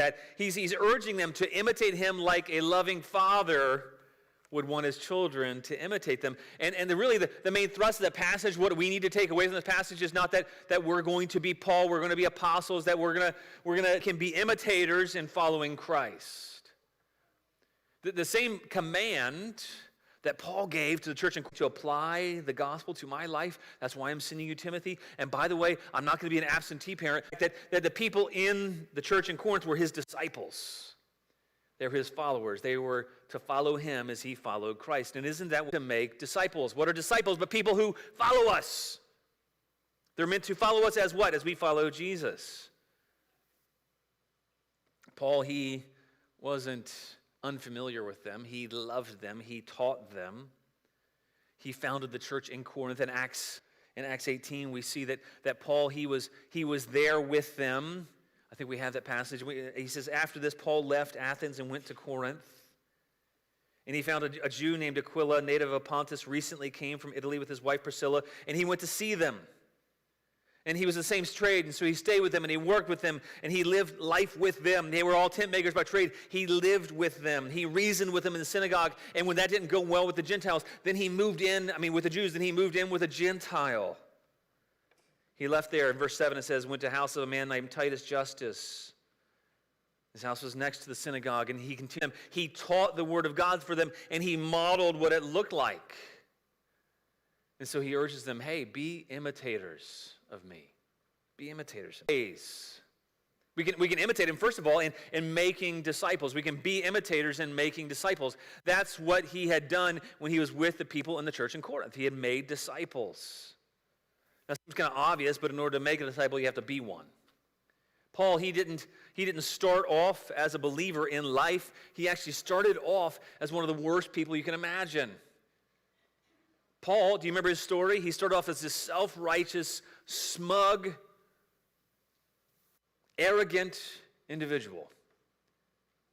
that, he's urging them to imitate him like a loving father would want his children to imitate them. And really the main thrust of the passage, what we need to take away from this passage is not that we're going to be Paul, we're going to be apostles, that we're going to can be imitators in following Christ. The same command that Paul gave to the church to apply the gospel to my life. That's why I'm sending you Timothy. And by the way, I'm not going to be an absentee parent. That the people in the church in Corinth were his disciples. They're his followers. They were to follow him as he followed Christ. And isn't that what to make disciples? What are disciples but people who follow us? They're meant to follow us as what? As we follow Jesus. Paul, he wasn't unfamiliar with them. He loved them. He taught them. He founded the church in Corinth. In Acts 18, we see that Paul, he was there with them. I think we have that passage. He says, after this, Paul left Athens and went to Corinth. And he found a Jew named Aquila, native of Pontus, recently came from Italy with his wife Priscilla, and he went to see them. And he was the same trade, and so he stayed with them, and he worked with them, and he lived life with them. They were all tent makers by trade. He lived with them. He reasoned with them in the synagogue, and when that didn't go well with the Gentiles, then he moved in, with the Jews, then he moved in with a Gentile. He left there. In verse 7 it says, went to the house of a man named Titus Justus. His house was next to the synagogue, and he continued. He taught the word of God for them, and he modeled what it looked like. And so he urges them, hey, be imitators of me. Be imitators. We can imitate him, first of all, in making disciples. We can be imitators in making disciples. That's what he had done when he was with the people in the church in Corinth. He had made disciples. Now, it seems kind of obvious, but in order to make a disciple, you have to be one. Paul, he didn't start off as a believer in life. He actually started off as one of the worst people you can imagine. Paul, do you remember his story? He started off as this self-righteous, smug, arrogant individual.